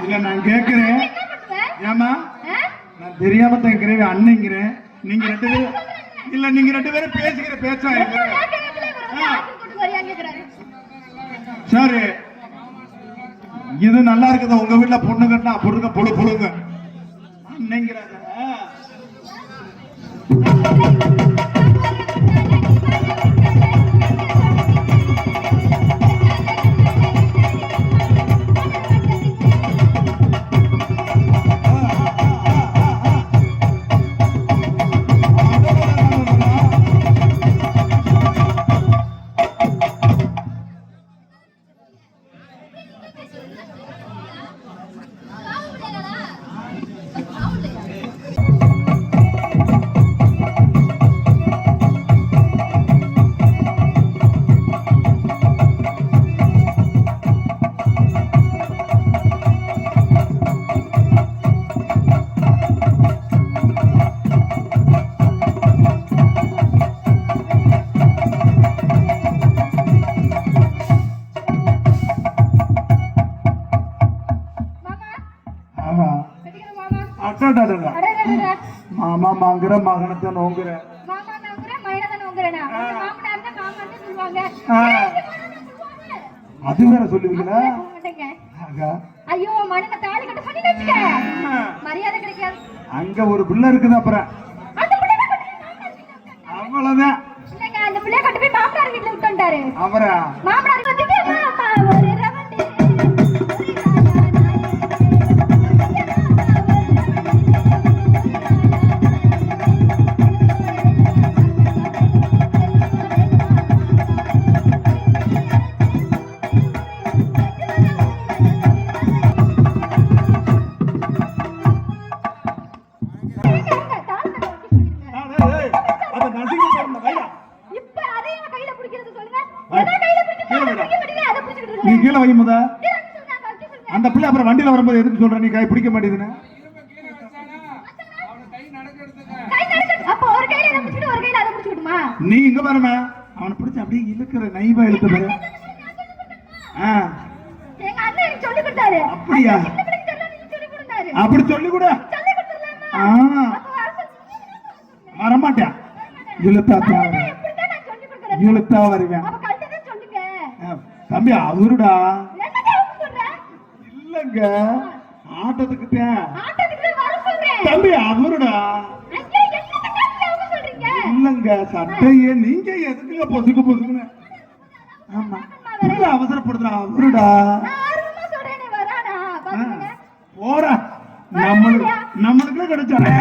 இல்ல நான் கேக்குறேன். ஏமா நான் தெரியாம கேக்குறேன். அண்ணங்கிறேன். நீங்க ரெண்டு பேரும் இல்ல நீங்க ரெண்டு பேரும் பேசிக்கிற பேச்சா சரி. இது நல்லா இருக்குது. உங்க வீட்டுல பொண்ணு கட்டினா பொண்ணுங்க பொழு பொழுங்க அண்ணங்கிறாங்க. மாமா மாங்குற மகனத்தை நோங்குற அது வேற சொல்லுவீங்களா? ஐயோ மனங்க தாலி கட்ட பண்ணிட்டீங்க. மரியாதை கிடைக்காது. அங்க ஒரு பிள்ளை இருக்குது. அப்புறம் அவ்வளவுதான். இல்லங்க அந்த பிள்ளை கட்ட போய் மாமனார் வீட்ல விட்டு வந்தாரு. அவரா மாமனார் வந்துட்டு ஒரு ரவண்டி கீழே வை முத. அந்த பிள்ளை அப்புறம் வண்டியில வரும்போது எதுக்கு சொல்ற நீ கை பிடிக்க மாட்டேதுன்னு? நீ இங்க பாருமா அவனை பிடிச்ச அப்படியே இழுக்கிற நைவா இழுத்து பாரு. அப்படியா? அப்படி சொல்லி கூட வரமாட்டேன். இழுத்தா இழுத்தா வருவேன். தம்பி அவருடா இல்லங்க ஆட்டத்துக்கிட்ட தம்பி அவருடா இல்லங்க சட்டையே நீங்க எதுக்குங்க பொசுக்கு பொசுக்குன்னு? ஆமா அவசரப்படுத்துற அவருடா போற நம்மளுக்குள்ள கிடைச்சாரு.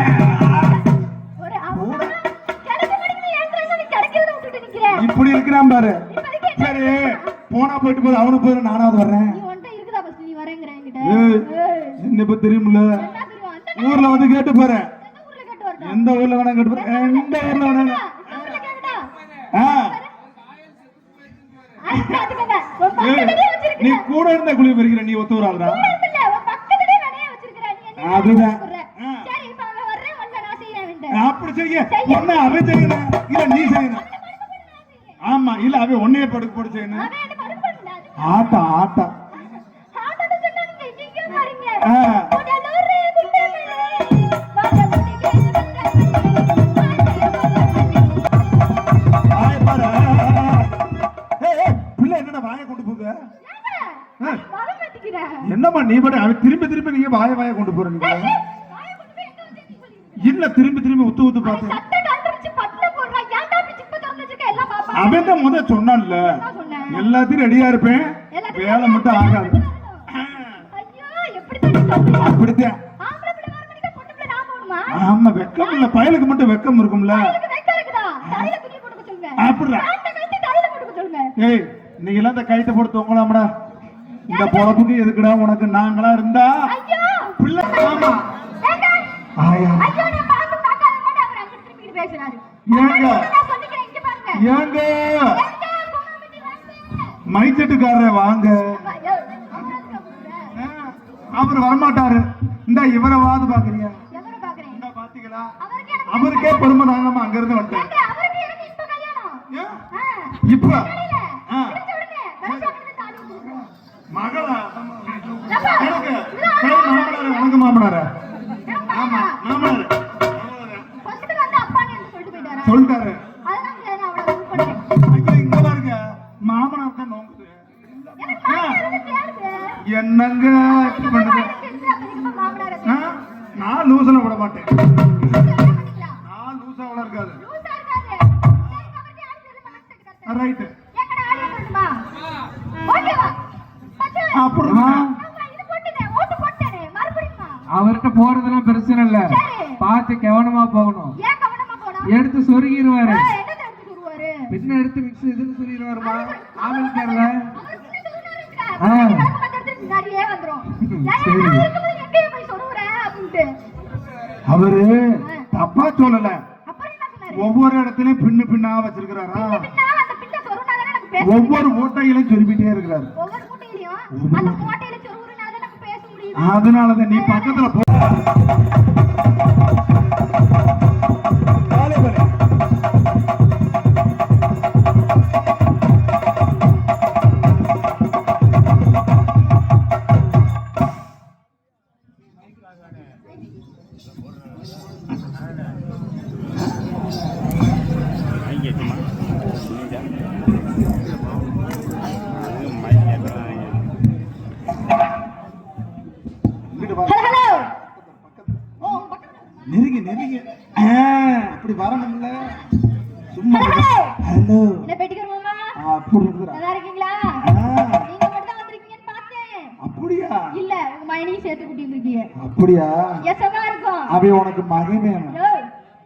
இப்படி இருக்கிறான் பாரு. சரி போனா போயிட்டு போது அவனுக்கு போயிரு நானாவது வர்றேன். என்ன இப்ப தெரியுமில்ல ஊர்ல வந்து கேட்டு போற. எந்த ஊர்ல வேணா கேட்டு போற. எந்த ஊர்ல வேணா நீ கூட இருந்த குழி பறிக்கிற நீ ஒத்து வராதா? அதுதான் அப்படி செய்ய ஒன்னு அவன் செய்யணும் இல்ல நீ செய்யணும். ஆமா இல்ல அவன் ஒன்னையே படுக்க போட செய்யணும். ஆட்டா ஆட்டா பிள்ளை என்னடா வாய கொண்டு போங்க. என்னம்மா நீ பட அவன் திரும்பி திரும்பி நீங்க வாய வாய கொண்டு போறீங்க. இல்ல திரும்பி திரும்பி உத்து உத்து பார்த்து அவன் தான் முத சொன்னான்ல எல்லாத்தையும் ரெடியா இருப்பேன் வேலை மட்டும் ஆகாது. அப்படித்தான். ஆமா வெக்கம் இல்ல பயலுக்கு மட்டும் வெக்கம் இருக்கும்ல. அப்படிடா ஏய் நீங்க எல்லாம் இந்த கைத்தை போட்டு தூங்கலாம்டா. இந்த பொழப்புக்கு எதுக்குடா உனக்கு நாங்களா இருந்தா பிள்ளை. ஆமா ஏங்க ஏங்க மைச்சட்டுக்காரர வாங்க. அவர் வரமாட்டாரு. இந்த இவரை வாது பாக்குறீங்க பாத்தீங்களா? அவருக்கே பெருமை தாங்கம்மா அங்க இருந்து வந்துட்டேன். இப்ப மகளா மாமனார ஆமா மாமனார் ஃபர்ஸ்ட் வந்து அப்பான்னு வந்து சொல்லிட்டு போயிட்டாரா சொல்லிட்டாரு. அதெல்லாம் நான் அவளை லவ் பண்ணேன் ஐயா, இங்க பாருங்க மாமனார் தான் நோங்குது. எனக்கு மாமனார் தேடுது என்னங்க இப்படி பண்ணுது? மாமனார் ஆ? நான் லூசல விட மாட்டேன். பண்ணிக்கலாம் நான் லூசாவல இருக்காது. லூசா இருக்காது சரி கமெண்ட் யாரு தெரியல மனசு கரெக்ட் ரைட். ஏக்கடா ஆடியோ பண்ணுமா ஓகேவா பச்சை அப்புறம் இது போட்டுனே ஓட்டு போட்டேனே மறுபடியுமா அவர்கிட்ட போறதெல்லாம் பிரச்சனை இல்ல, சரி பார்த்து கவனமா போகணும். ஏன் கவனமா போனா எடுத்து சொருகிடுவாரு, என்ன எடுத்து வருவாரு பின்ன எடுத்து மிக்ஸ் இதுன்னு சொல்லிடுவாருமா. ஆவில் கேரள அவர் சின்ன சொன்னாரு நிறைய வந்துரும் சரி. எங்கேயே போய் சொல்லுற அப்படின்ட்டு அவரு தப்பா சொல்லல. அப்புறம் என்ன சொன்னாரு ஒவ்வொரு இடத்துலயும் பின்னு பின்னா வச்சிருக்கிறாரா, பின்னா அந்த பின்ன சொருனாதானே எனக்கு பேச ஒவ்வொரு ஓட்டையிலும் சொருப்பிட்டே இருக்கிறாரு. ஒவ்வொரு மூட்டையிலயும் அந்த மூட்டையில சொருனால எனக்கு பேச முடியுது அதனாலதான் நீ பக்கத்துல போ. இங்கிட்டு வா. ஹலோ ஹலோ ஓ உங்க பக்கத்துல நெருங்கி நெருங்கி அப்படி வரணும்ல. சும்மா ஹலோ ஹலோ என்ன பெட்டிக்கர் மாமா அப்படி இருக்கிறா. நல்லா இருக்கீங்களா ஆ, நீங்க மட்டும் தான் வந்திருக்கீங்கன்னு பார்த்தேன் அப்படியா இல்ல உங்க மயனையும் சேர்த்து கூட்டி வந்திருக்கீங்க அப்படியா எசமா இருக்கும் அவன் உனக்கு மகன் வேணும். யோ,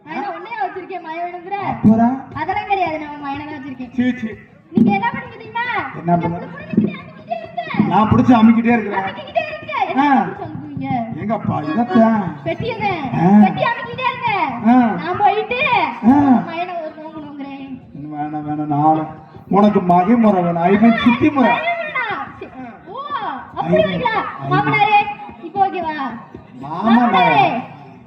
நான் என்ன ஒன்னையா வச்சிருக்கேன் மய வேணுங்கிற அப்புறம் அதெல்லாம் கிடையாது நான் மயனை தான் வச்சிருக்கேன் சீச்சி நீங்க என்ன பண்ணீங்க தெரியுமா என்ன பண்ண? புடு புடுன்னு அமுக்கிட்டே இருக்க நான் பிடிச்சு அமுக்கிட்டே இருக்கிறேன். அமுக்கிட்டே இருக்க என்ன புடிச்சு அமுக்குவீங்க எங்கப்பா இதத்தான் பெட்டியவே ஆ. பெட்டி அமுக்கிட்டே இருங்க ஆ. நான் போயிட்டு ஆ. மயனை ஒரு நோங்குறேன் வேணாம் வேணாம் நாலு உனக்கு மகை முறை வேணும். ஐ மீன் சித்தி முறை. ஓ அப்படி வரீங்களா மாமனாரே இப்போ ஓகேவா மாமனாரே.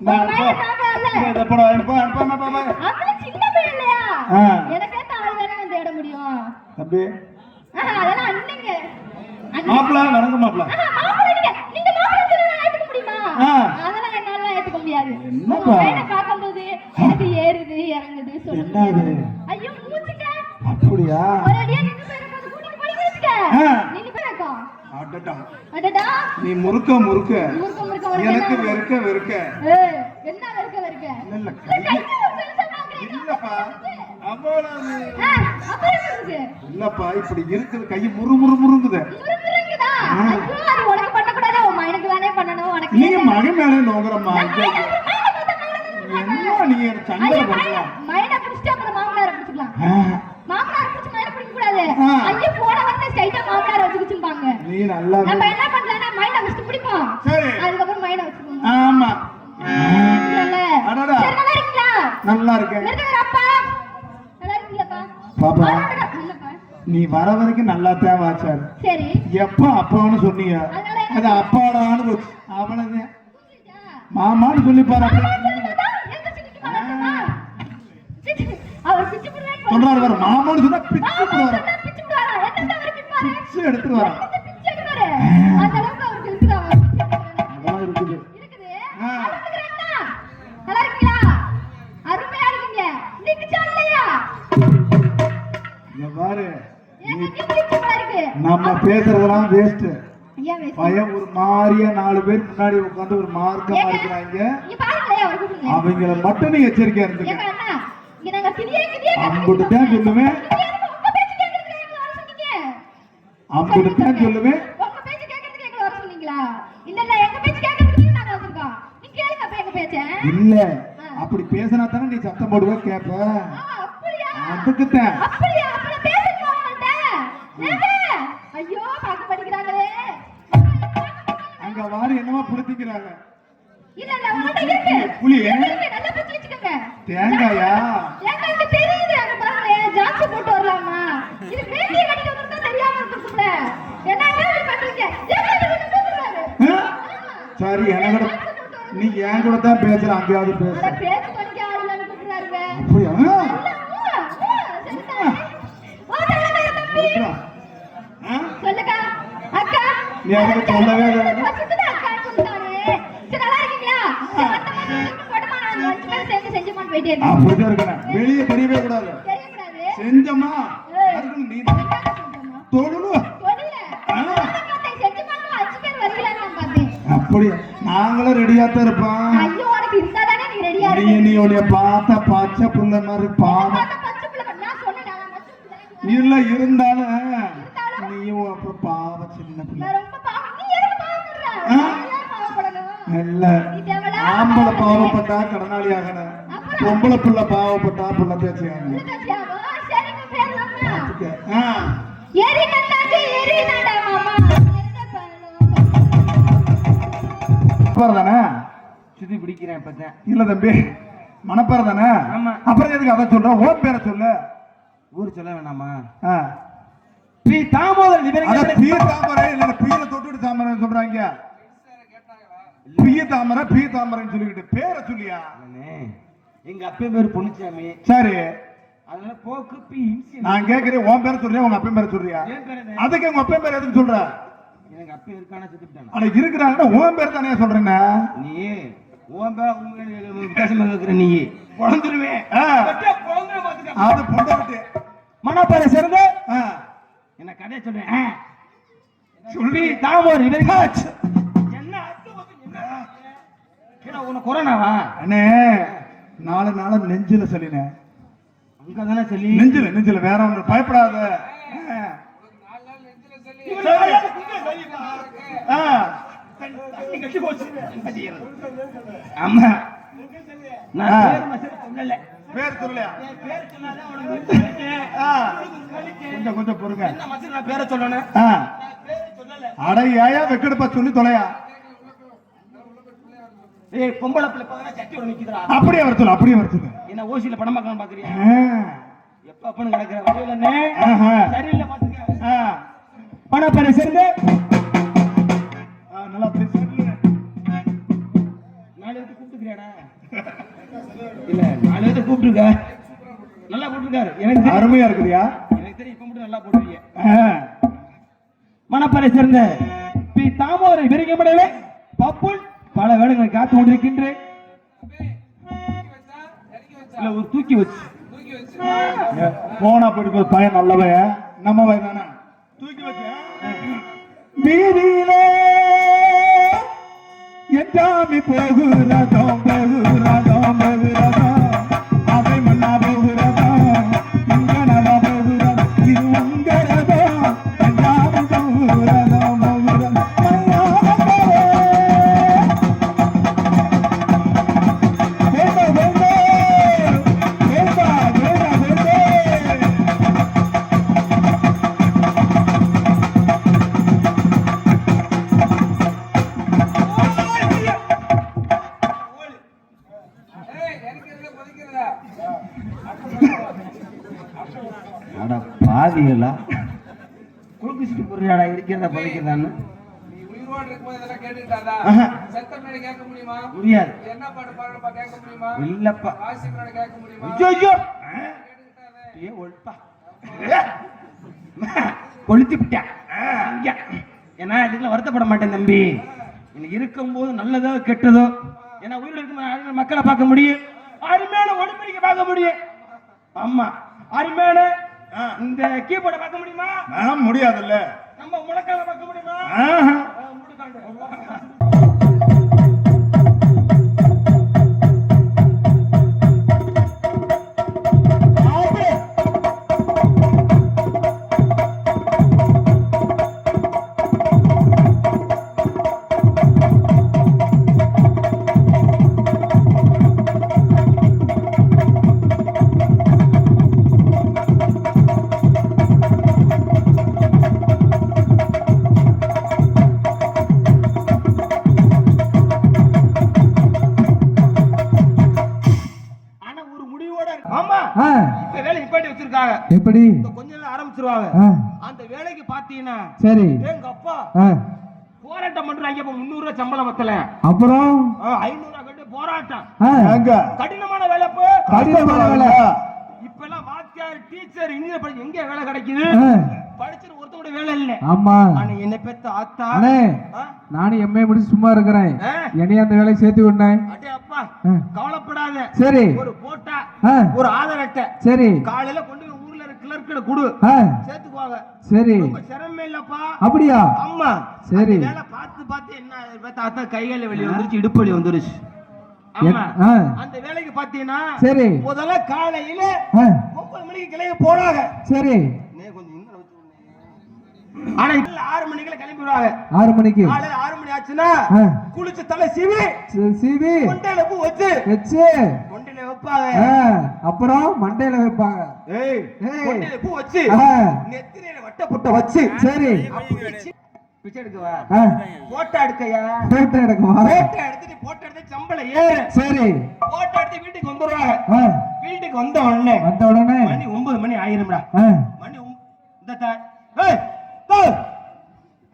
நான் மயனை தாங்கல இதை போடா, அனுப்பா, அனுப்பா, அனுப்பா, அனுப்பா. அப்படி சின்ன பையன் இல்லையா ஆ. எனக்கு ஏத்த ஆள் தானே நான் தேட முடியும் தம்பி அதெல்லாம் அண்ணங்க மாப்பிள வணக்கம் மாப்பிள. மாப்பிள்ளை நீங்க மாப்பிள்ளை சொல்லுங்க ஏத்துக்க முடியுமா ஆ. அதெல்லாம் என்னால ஏத்துக்க முடியாது என்னப்பா? பையனை பார்க்கும்போது எனக்கு ஏறுது இறங்குது சொல்ல என்னது? முடியாது. ஐயோ மூச்சுக்க அப்படியா ஒரு அடியா நின்னு போயிருக்காது கூட்டிட்டு போய் வச்சுக்க ஆ. நின்னு போயிருக்கோம் அடடா. அடடா நீ முறுக்க முறுக்க முறுக்க முறுக்க உனக்கு எனக்கு என்ன? வெறுக்க வெறுக்க ஏய், என்ன வெறுக்க வெறுக்க இல்ல, இல்ல, கை கை. பெருசா பாக்குறீங்க. இல்லப்பா அவ்வளவு ஆ, அப்புறம் என்ன இருக்கு? இல்லப்பா இப்படி இருக்குது கை முறு முறு முறுங்குது. முறுமுறுங்குதா? ஐயோ, அது உனக்கு பண்ணக்கூடாது, உன் மகனுக்கு தானே பண்ணணும், உனக்கு நீ ஏன் மகன் மேல நோங்குறம்மா. நான் மகனை பார்த்தா மகனை என்ன நீ எனக்கு சண்டை ஐயோ, பண்ற? மகனை பிடிச்சிட்டு அப்புறம் மாமனாரை பிடிச்சிக்கலாம். ஆ, மாமனாரை பிடிச்சு மகனை பிடிக்க கூடாது. ஆ. ஐயோ, போன வந்து ஸ்ட்ரைட்டா மாமனாரை வச்சுக்கிச்சும்பாங்க. நீ நல்லா நம்ம என்ன பண்ணலாம்னா மகனை வச்சுட்டு பிடிப்போம். சரி. அதுக்கப்புறம் மகனை வச்சுக்கணும். ஆமா இல்ல. அடடா. சரி, நல்லா இருக்கீங்களா? நல்லா இருக்கேன். விருதுநகர் அப்பா. நல்லா இருக்கீங்களாப்பா? பாப்பா. அடடா, என்னப்பா? நீ வர வரைக்கும் நல்லா தான் வாச்சாரு. சரி. எப்ப அப்பான்னு சொன்னீங்க அது அப்பாடான்னு போச்சு. அவ்வளவுதான் மாமான்னு சொல்லி பாரு. அவர் பிச்சு புடுறாரு. சொல்றாரு பாரு மாமான்னு சொன்னா பிச்சு போடுவாரு. பிச்சு புடுறாரா? என்னத்த அவர் பிப்பாரு? பிச்சு எடுத்துட்டு வர. பிச்சு எடுப்பாரு. அந்த அளவுக்கு அவருக்கு இருக்குதா? அதான் இருக்குது. இருக்குது. ஆ. அழுத்துக்கிறேன்னா? நல்லா இருக்கீங்களா? அருமையா இருக்கீங்க. நிக்குச்சா இல்லையா? இங்க பாரு ஏங்க நிக்குச்சு போல இருக்கு. நம்ம பேசுறதெல்லாம் வேஸ்ட். ஐயா வேஸ்ட். பையன் ஒரு மாதிரியா 4 பேர் முன்னாடி உட்காந்து ஒரு மார்க்கமா இருக்கிறாங்க. இங்க பாருங்களே அவர் கூப்பிடுங்க. அவங்கள மட்டும் நீ எச்சரிக்கையா இருந்துக்க. ஏங்க அண்ணா, இங்க நாங்க கிளியே அம்புட்டு தான் சொல்லுவேன். உங்க பேச்சு கேட்கறதுக்கு எங்களை வர சொன்னீங்க. அம்புட்டு தான் சொல்லுவேன். உங்க பேச்சு கேட்கறதுக்கு எங்களை வர சொன்னீங்களா? இல்ல இல்ல, எங்க பேச்சு கேட்கறதுக்கு நாங்க வந்திருக்கோம். நீங்க கேளுங்க அப்ப எங்க பேச்ச. இல்ல அப்படி பேசினா தானே நீ சத்தம் போடுவ கேப்ப. அப்படியா? அதுக்குத்தான் அப்படியா? அப்ப பேசுங்க அவங்கள்ட்ட. ஏங்க, ஐயோ பாக்க படிக்கிறாங்களே. அங்க வாரி என்னமா புடிச்சிக்கிறாங்க. இல்ல இல்ல, உங்கள்ட்ட இருக்கு. புளி இருக்கு, நல்லா பிடிச்சு வச்சுக்கோங்க. தேங்காயா ஏங்க இங்க தெரியுது, அங்க பாருங்களேன், ஜாக்கெட் போட்டு வரலாமா? இது வேட்டியை கட்டிட்டு வந்தா தெரியாம இருக்கும்ல. என்னங்க இப்படி பண்றீங்க? ஏங்க இது என்ன கூப்பிடுறாரு? சரி எனக்கு நீ என் கூட தான் பேசுற அங்கேயாவது பேச. அட பேச்சு பண்ணிக்க ஆள் இல்லைன்னு கூப்பிடுறாருங்க. அப்படியா சரிதான். ஓ, தங்கமே, தம்பி. ஆ? சொல்லுக்கா, அக்கா. நீ எனக்கு சொல்லவே இல்லை. பக்கத்துல அக்கான்னு சொல்லிட்டானே. சரி, அப்படிதான் இருக்கணும். வெளியே தெரியவே கூடாது. தெரியக்கூடாது. செஞ்சமா அதுக்கு நீ என்ன செஞ்சோமா? தொழணும். தொழில. செஞ்சு பண்ணோம் 5 பேர் வரீங்களான்னு நான் பார்த்தேன். அப்படி நாங்களும் ரெடியா தான் இருப்போம். ஐயோ உனக்கு இருந்தாதானே நீ ரெடியா நீ இருக்க. நீ உன்னைய பார்த்தா பச்சை புள்ள மாதிரி பாவம். பார்த்தா பச்சை பிள்ளை நான் சொன்னேன் நான் பச்சை பிள்ளை. இல்ல இருந்தாலும் நீயும் அப்புறம் பாவம் சின்ன பிள்ளை. நான் ரொம்ப பாவம். நீ எதுக்கு பாவப்படுற? ஆ? நான் ஏன் பாவப்படணும்? இல்ல நீ தேவலா ஆம்பளை பாவப்பட்டா கடனாளி ஆகணும். பொம்பளை பிள்ளை பாவப்பட்டா புள்ள தேய்ச்சி ஆகணும். புள்ளதாச்சியாவா? சரிங்க பேர்லம்மா. ஆ. ஏரி கண்ணாடி ஏரி நாடா மாமா. மணப்பாறை தானே? சுத்தி பிடிக்கிறேன் இப்பதான். இல்ல தம்பி மணப்பாறை தானே? ஆமா. அப்புறம் எதுக்கு அதை சொல்ற? ஓன் பேரை சொல்லு. ஊர் சொல்ல வேணாமா? ஆ. பி தாமோதர் அத பீ தாமரை இல்ல பீல தொட்டுட்டு தாமரைன்னு சொல்றாங்க. பீ தாமரை பீ தாமரைன்னு சொல்லிக்கிட்டு பேரை சொல்லியா? எங்க அப்பா பேர் பொன்னுச்சாமி. சரி அதனால போக்கு பி இன்சி. நான் கேக்குறேன் உன் பேரை சொல்றியா உங்க அப்பா பேரை சொல்றியா? என் பேர் என்ன? அதுக்கு உங்க அப்பா பேர் எதுக்கு சொல்ற? எனக்கு அப்பா இருக்கானே செத்துட்டானா? அட இருக்கிறாங்கன்னா உன் பேர் தானே சொல்றேன்னா? நீ உன் பேர் உங்க வித்தியாசமா கேக்குற நீ பொழந்துருவே. பொழந்துற பாத்துக்க. அது பொண்ணை விட்டு மணப்பாறை சேர்ந்த ஆ. என்ன கதையை சொல்றேன். சொல்லி தாமோதர் இவருக்கு என்ன அர்த்தம் வந்து என்ன உனக்கு கொரோனாவா? அண்ணே நாலு நாள நெஞ்சில சொல்லினேன். அங்கதானே சொல்லி நெஞ்சில வேற ஒன்று பயப்படாத. ஆமா நான் சொல்லல. பேர் சொல்லலையா? பேர் சொன்னாதான் உனக்கு கொஞ்சம் கொஞ்சம் பொறுங்க. என்ன மச்சான் நான் பேரை சொல்லணும். பேர் சொல்லல. அட ஏயா வெக்கடுப்பா சொல்லி தொலையா? ஏய் பொம்பளை பிள்ளை பார்த்தா சட்டியோட நிக்குதுடா. அப்படியே வர சொல்லு அப்படியே வர சொல்லு. என்ன ஓசில படம் பார்க்கணும் பாக்குறியா? எப்ப அப்பன்னு கிடக்குற வழியில என்ன சரியில்லை பாத்துக்க. மணப்பாறை சேர்ந்து நல்லா பேசு. 4 பேருக்கு கூப்பிட்டுக்கிறியாடா? இல்ல 4 பேருக்கு கூப்பிட்டுருக்க. நல்லா போட்டுருக்காரு. எனக்கு அருமையா இருக்குதியா? எனக்கு தெரியும் இப்ப மட்டும் நல்லா போட்டுருக்கீங்க. மணப்பாறை சேர்ந்த பி தாமோதரை விரிகமடையிலே பப்புள் பல வேடங்களை காத்து கொண்டிருக்கின்றேன். இல்ல ஒரு தூக்கி வச்சு போனா போயிட்டு பையன் நல்லவன் நம்ம வயதானா தூக்கி வச்ச வீதியிலே எட்டாமி போகுறதும் போகுறதும் போகுறதும் அவை மண்ணா போகுறதும் இங்க நல்லா போகுறதும் இது உங்கிறதும் எட்டாமி போகுறதும் போகுறதும் பாதிகளா குளிச்சுட்டு போறியாடா இருக்கிறதா பதிக்கிறதான்னு முடியாது. இல்லப்பா கொளுத்தி விட்டேன். ஏன்னா இதுல வருத்தப்பட மாட்டேன் தம்பி. எனக்கு இருக்கும் போது நல்லதோ கெட்டதோ ஏன்னா உயிர் இருக்கும் மக்களை பார்க்க முடியும். அருமையான ஒளிபெருக்க பார்க்க முடியும். ஆமா அருமையான இந்த கீபோர்டை பார்க்க முடியுமா? முடியாதுல்ல. நம்ம முழக்கால பார்க்க முடியுமா? எப்படி கொஞ்ச நாள் ஆரம்பிச்சிருவாங்க. அந்த வேலைக்கு பாத்தீங்கன்னா சரி எங்க அப்பா போராட்டம் பண்றாங்க. 300 ரூபாய் சம்பளம் பத்தல. அப்புறம் 500 ரூபாய் கட்டி போராட்டம். கடினமான வேலை. கடினமான வேலை. இப்ப எல்லாம் வாத்தியார் டீச்சர் இன்ஜினியர் எங்க வேலை கிடைக்குது? படிச்சிட்டு ஒருத்தோட வேலை இல்ல. ஆமா ஆனா என்ன பெத்த ஆத்தா அண்ணே ஆ? நானும் எம்ஏ முடிச்சு சும்மா இருக்கிறேன் ஆ? என்னைய அந்த வேலையை சேர்த்து விட்டேன் அடே அப்பா கவலைப்படாத. சரி ஒரு போட்டா ஆ, ஒரு ஆதார் அட்டை சரி காலையில கொண்டு போய் ஊர்ல இருக்க கிளர்க்கிட்ட கொடு, ஆ, சேர்த்துக்குவாங்க. சரி ரொம்ப சிரமம் இல்லப்பா. அப்படியா ஆமா சரி. அந்த வேலை பார்த்து பார்த்து என்ன தாத்தா கைகால வெளிய வந்துருச்சு, இடுப்பு வலி வந்துருச்சு. ஆமா ஆ, அந்த வேலைக்கு பாத்தீங்கன்னா சரி முதல்ல காலையில ஆ, 9 மணிக்கு கிளம்பி போனாங்க. சரி கொஞ்சம் இன்னும் வச்சுக்கோங்க. ஆனா இல்ல 6 மணிக்குள்ள கிளம்பி விடுவாங்க. 6 மணிக்கு காலையில 6 மணி ஆச்சுன்னா ஆ, குளிச்சு தலை சீவி சிவி கொண்டையில பூ வச்சு வச்சு கொண்டையில வைப்பாங்க. ஆ, அப்புறம் மண்டையில வைப்பாங்க ஏய் ஏய். கொண்டையில பூ வச்சு ஆ, நெத்தியில வட்ட புட்ட வச்சு சரி பிச்சை எடுக்கவா ஆ, போட்டோ எடுக்கையா போட்டோ எடுக்குமா போட்டோ எடுத்துட்டு போட்டோ எடுத்து சம்பளம் ஏறு சரி போட்டோ எடுத்து வீட்டுக்கு வந்துடுறாங்க. ஆ, வீட்டுக்கு வந்த உடனே வந்த உடனே மணி 9 மணி ஆயிரும்டா. ஆ, மணி இந்த ஏய் ஏய்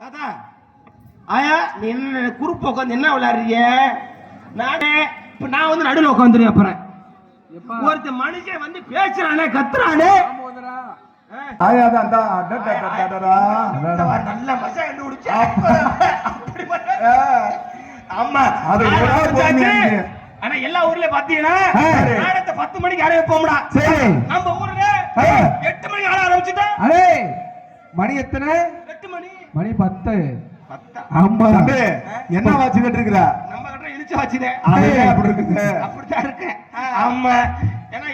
தாத்தா ஆயா நீ என்ன குறுப்பு உட்காந்து என்ன விளையாடுறீங்க? நானே இப்ப நான் வந்து நடுவில் உட்காந்துருக்கேன். அப்புறம் ஒருத்த மனுஷன் வந்து பேசுறானே கத்துறானே ஆயாதான் அந்த அடடடடடடா. நல்ல மசா கண்டுபிடிச்சு ஆமா அது நாடகம் ஒரு ஆள் போடுங்க வந்தாச்சு. எனக்கு. ஆனா எல்லா ஊர்லயும் பாத்தீங்கன்னா சரி. நாடகத்தை 10 மணிக்கு ஆரம்பிப்போம்டா. சரி நம்ம ஊர்ல ஆ. 8 மணிக்கு ஆட ஆரம்பிச்சுட்டா அடே மணி எத்தனை 8 மணி மணி 10 10 ஆமா தம்பி, என்ன வாட்சிக்கிட்டு இருக்கிற? நம்ம கிட்ட இழுச்சு வச்சுதே அதே அப்படி இருக்குது. அப்படித்தான் இருக்கு. ஆமா ஏன்னா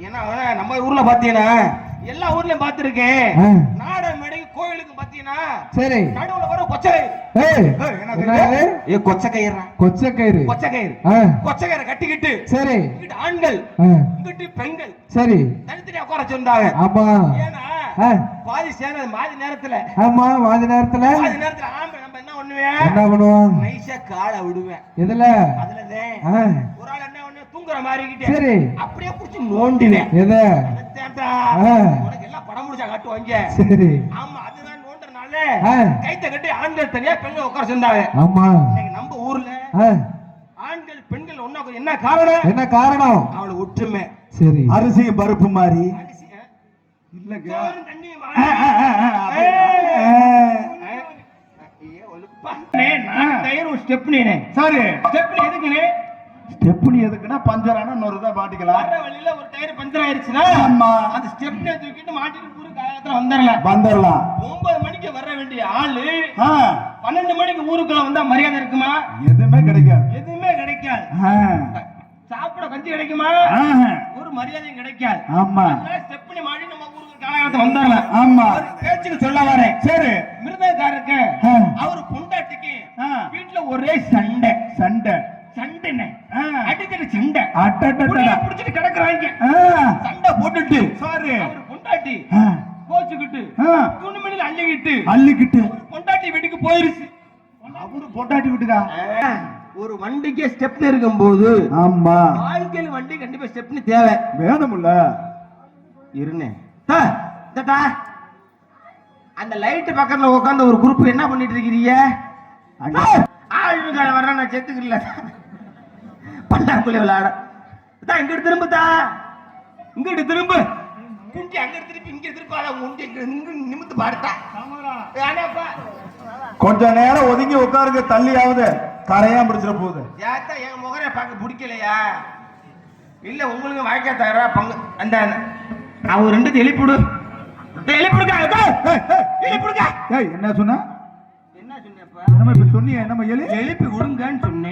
ஏன்னா நம்ம ஊர்ல பாத்தீங்கன்னா எல்லா ஊர்லயும் பாத்துருக்கேன். ஆ. நாடக மேடைக்கு கோயிலுக்கு பாத்தீங்கன்னா சரி நடுவுல வர கொச்சை ஏய் ஏய், என்ன என்ன இது? ஏ கொச்சை கயிறா கொச்சை கயிறு கொச்சை கயிறு ஆ, கொச்சை கயிறை கட்டிக்கிட்டு சரி இங்கிட்டு ஆண்கள் ஆ, இங்கிட்டு பெண்கள் சரி தனித்தனியா உட்கார சொன்னாங்க. ஆமா ஏன்னா ஆ, பாதி சேனது பாதி நேரத்துல ஆமா வாதி நேரத்துல ஆம்பளை நம்ம என்ன பண்ணுவேன் என்ன பண்ணுவான் நைஸா காலை விடுவேன். எதுல அதுலதான் ஆ, ஒரு ஆள் என்ன ஒண்ணு தூங்குற மாதிரிக்கிட்டு சரி அப்படியே புடிச்சு நோண்டினேன். எத அதான்டா, ஆ. உனக்கு எல்லாம் படம் முடிச்சா காட்டுவாங்க. சரி ஆமா அதுதான் நோண்டறனால ஆ, கைத்த கட்டி ஆண்கள் தனியா பெண்கள் உட்கார சொன்னாங்க. ஆமா இன்னைக்கு நம்ம ஊர்ல ஆ, ஆண்கள் பெண்கள் ஒண்ணா உட்கார்ந்து என்ன காரணம்? என்ன காரணம் அவளை ஒற்றுமை. சரி அரிசி பருப்பு மாதிரி அரிசி, இல்லங்க. சோறும் தண்ணியும் சரி ஸ்டெப்னி எதுக்குன்னு ஸ்டெப்னி எதுக்குன்னா பஞ்சரான இன்னொரு தான் மாட்டிக்கலாம். வர்ற வழியில ஒரு டயர் பஞ்சர் ஆயிருச்சுன்னா ஆமா அந்த ஸ்டெப்னி தூக்கிட்டு மாட்டிட்டு ஊரு காலத்துல வந்துடலாம். வந்துடலாம். 9 மணிக்கு வர வேண்டிய ஆளு ஆ, 12 மணிக்கு ஊருக்குள்ள வந்தா மரியாதை இருக்குமா? எதுவுமே கிடைக்காது. எதுவுமே கிடைக்காது. ஆ, சாப்பிட கஞ்சி கிடைக்குமா? ஆஹா. ஒரு மரியாதையும் கிடைக்காது. ஆமா ஸ்டெப்னி மாடி நம்ம ஊருக்கு காலகாலத்துல வந்துடலாம். ஆமா ஒரு பேச்சுக்கு சொல்ல வரேன். சரி மிருதக்காரருக்கு ஆ. அவரு பொண்டாட்டிக்கு ஆ. வீட்டுல ஒரே சண்டை சண்டை சண்டைன்னு ஆ. அடிக்கடி சண்டை அட்டட்டடா. புடிச்சு புடிச்சிட்டு கிடக்குறாங்க. ஆ, சண்டை போட்டுட்டு சரி அவரு பொண்டாட்டி ஆ, கோச்சுக்கிட்டு ஆ, துணிமணியில் அள்ளிக்கிட்டு அள்ளிக்கிட்டு அவரு பொண்டாட்டி வீட்டுக்கு போயிருச்சு. அவரு பொண்டாட்டி விட்டுக்கா. ஒரு வண்டிக்கே ஸ்டெப்னி இருக்கும்போது ஆமா வாழ்க்கையில் வண்டி கண்டிப்பா ஸ்டெப்னி தேவை. வேணும்ல. இருந்தேன் அந்த லைட் பக்கத்துல உட்கார்ந்து ஒரு குரூப் என்ன பண்ணிட்டு இருக்கிறீங்க? ஆழ்வுகால வர நான் செத்துக்கல பண்டாக்குள்ளே விளையாட இங்கிட்டு திரும்புதா இங்கிட்டு திரும்பு குண்டி அங்க திருப்பி இங்க திருப்பாத உண்டி இங்க நிமித்து பாடுத்தா. கொஞ்ச நேரம் ஒதுங்கி உட்காருங்க, தள்ளியாவது கரையா பிடிச்சிட போகுது. ஏத்தா என் முகரை பார்க்க பிடிக்கலையா? இல்ல உங்களுக்கு வாய்க்கா தர பங்கு அந்த அவன் 2 எழுப்பிடு எழுப்பிடுக்கா எழுப்பிடுக்கா. ஏய், என்ன சொன்ன? என்ன சொன்னப்ப நம்ம இப்ப சொன்னியே நம்ம எழுப்பி விடுங்கன்னு சொன்னேன்.